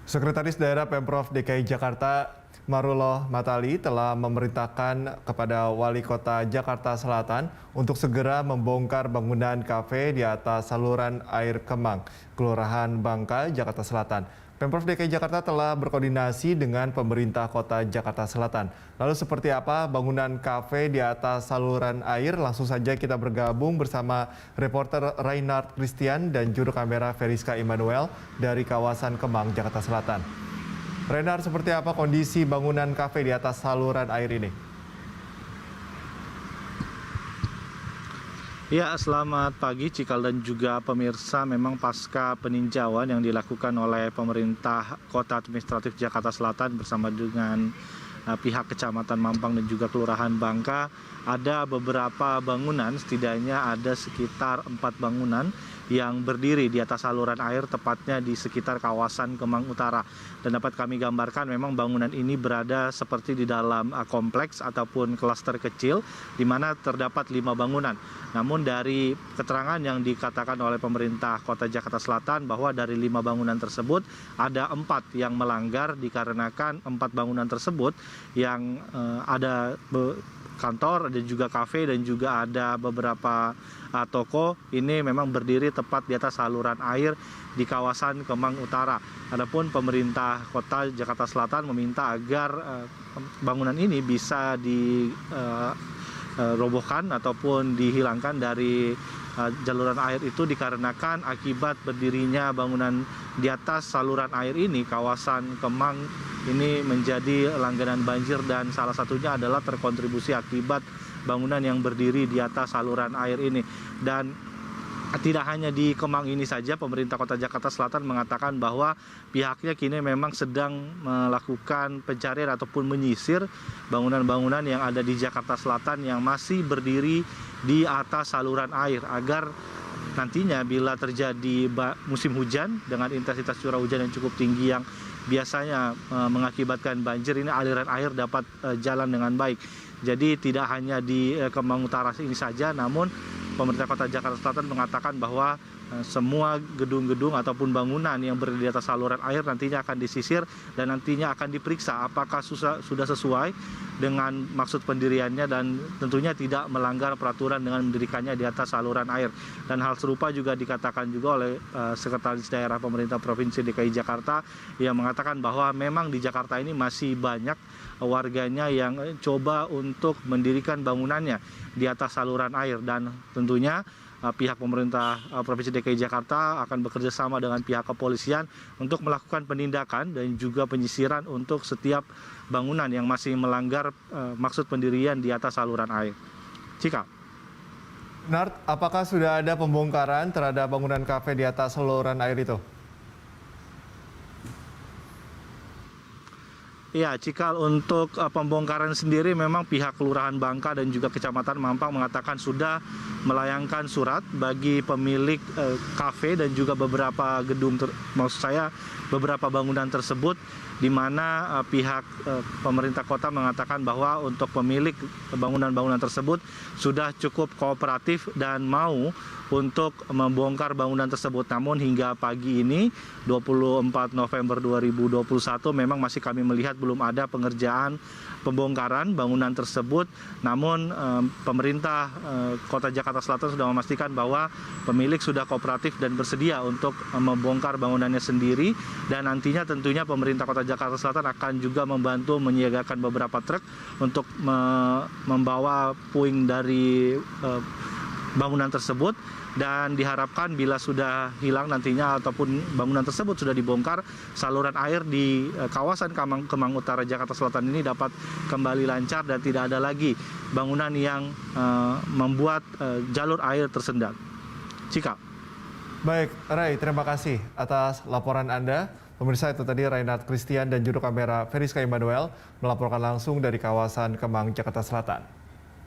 Sekretaris Daerah Pemprov DKI Jakarta, Marullah Matali, telah memerintahkan kepada Wali Kota Jakarta Selatan untuk segera membongkar bangunan kafe di atas saluran air Kemang, Kelurahan Bangka, Jakarta Selatan. Pemprov DKI Jakarta telah berkoordinasi dengan pemerintah Kota Jakarta Selatan. Lalu seperti apa bangunan kafe di atas saluran air? Langsung saja kita bergabung bersama reporter Reinhard Christian dan juru kamera Veriska Immanuel dari kawasan Kemang, Jakarta Selatan. Reinhard, seperti apa kondisi bangunan kafe di atas saluran air ini? Ya, selamat pagi Cikal dan juga pemirsa. Memang pasca peninjauan yang dilakukan oleh pemerintah Kota Administratif Jakarta Selatan bersama dengan pihak Kecamatan Mampang dan juga Kelurahan Bangka, ada beberapa bangunan, setidaknya ada sekitar 4 bangunan yang berdiri di atas saluran air, tepatnya di sekitar kawasan Kemang Utara. Dan dapat kami gambarkan memang bangunan ini berada seperti di dalam kompleks ataupun klaster kecil, di mana terdapat 5 bangunan. Namun dari keterangan yang dikatakan oleh pemerintah Kota Jakarta Selatan bahwa dari 5 bangunan tersebut ada 4 yang melanggar, dikarenakan 4 bangunan tersebut yang ada kantor, ada juga kafe dan juga ada beberapa toko ini memang berdiri tepat di atas saluran air di kawasan Kemang Utara. Adapun pemerintah Kota Jakarta Selatan meminta agar bangunan ini bisa dirobohkan ataupun dihilangkan dari jaluran air itu, dikarenakan akibat berdirinya bangunan di atas saluran air ini, kawasan Kemang ini menjadi langganan banjir dan salah satunya adalah terkontribusi akibat bangunan yang berdiri di atas saluran air ini. Dan tidak hanya di Kemang ini saja, pemerintah Kota Jakarta Selatan mengatakan bahwa pihaknya kini memang sedang melakukan pencarian ataupun menyisir bangunan-bangunan yang ada di Jakarta Selatan yang masih berdiri di atas saluran air, agar nantinya bila terjadi musim hujan dengan intensitas curah hujan yang cukup tinggi yang biasanya mengakibatkan banjir, ini aliran air dapat jalan dengan baik. Jadi tidak hanya di Kemang Utara ini saja, namun pemerintah Kota Jakarta Selatan mengatakan bahwa semua gedung-gedung ataupun bangunan yang berada di atas saluran air nantinya akan disisir dan nantinya akan diperiksa apakah sudah sesuai dengan maksud pendiriannya dan tentunya tidak melanggar peraturan dengan mendirikannya di atas saluran air. Dan hal serupa juga dikatakan juga oleh Sekretaris Daerah Pemerintah Provinsi DKI Jakarta yang mengatakan bahwa memang di Jakarta ini masih banyak warganya yang coba untuk mendirikan bangunannya di atas saluran air, dan tentunya pihak pemerintah Provinsi DKI Jakarta akan bekerja sama dengan pihak kepolisian untuk melakukan penindakan dan juga penyisiran untuk setiap bangunan yang masih melanggar maksud pendirian di atas saluran air. Cika. Nart, apakah sudah ada pembongkaran terhadap bangunan kafe di atas saluran air itu? Ya, Cikal, untuk pembongkaran sendiri memang pihak Kelurahan Bangka dan juga Kecamatan Mampang mengatakan sudah melayangkan surat bagi pemilik kafe dan juga beberapa gedung, beberapa bangunan tersebut, di mana pihak pemerintah kota mengatakan bahwa untuk pemilik bangunan-bangunan tersebut sudah cukup kooperatif dan mau untuk membongkar bangunan tersebut. Namun hingga pagi ini 24 November 2021 memang masih kami melihat belum ada pengerjaan pembongkaran bangunan tersebut. Namun pemerintah Kota Jakarta Selatan sudah memastikan bahwa pemilik sudah kooperatif dan bersedia untuk membongkar bangunannya sendiri, dan nantinya tentunya pemerintah Kota Jakarta Selatan akan juga membantu menyiagakan beberapa truk untuk membawa puing dari bangunan tersebut, dan diharapkan bila sudah hilang nantinya ataupun bangunan tersebut sudah dibongkar, saluran air di kawasan Kemang Utara Jakarta Selatan ini dapat kembali lancar dan tidak ada lagi bangunan yang membuat jalur air tersendat. Cika. Baik, Ray, terima kasih atas laporan Anda. Pemirsa, itu tadi Reinhard Christian dan juru kamera Veriska Immanuel melaporkan langsung dari kawasan Kemang, Jakarta Selatan.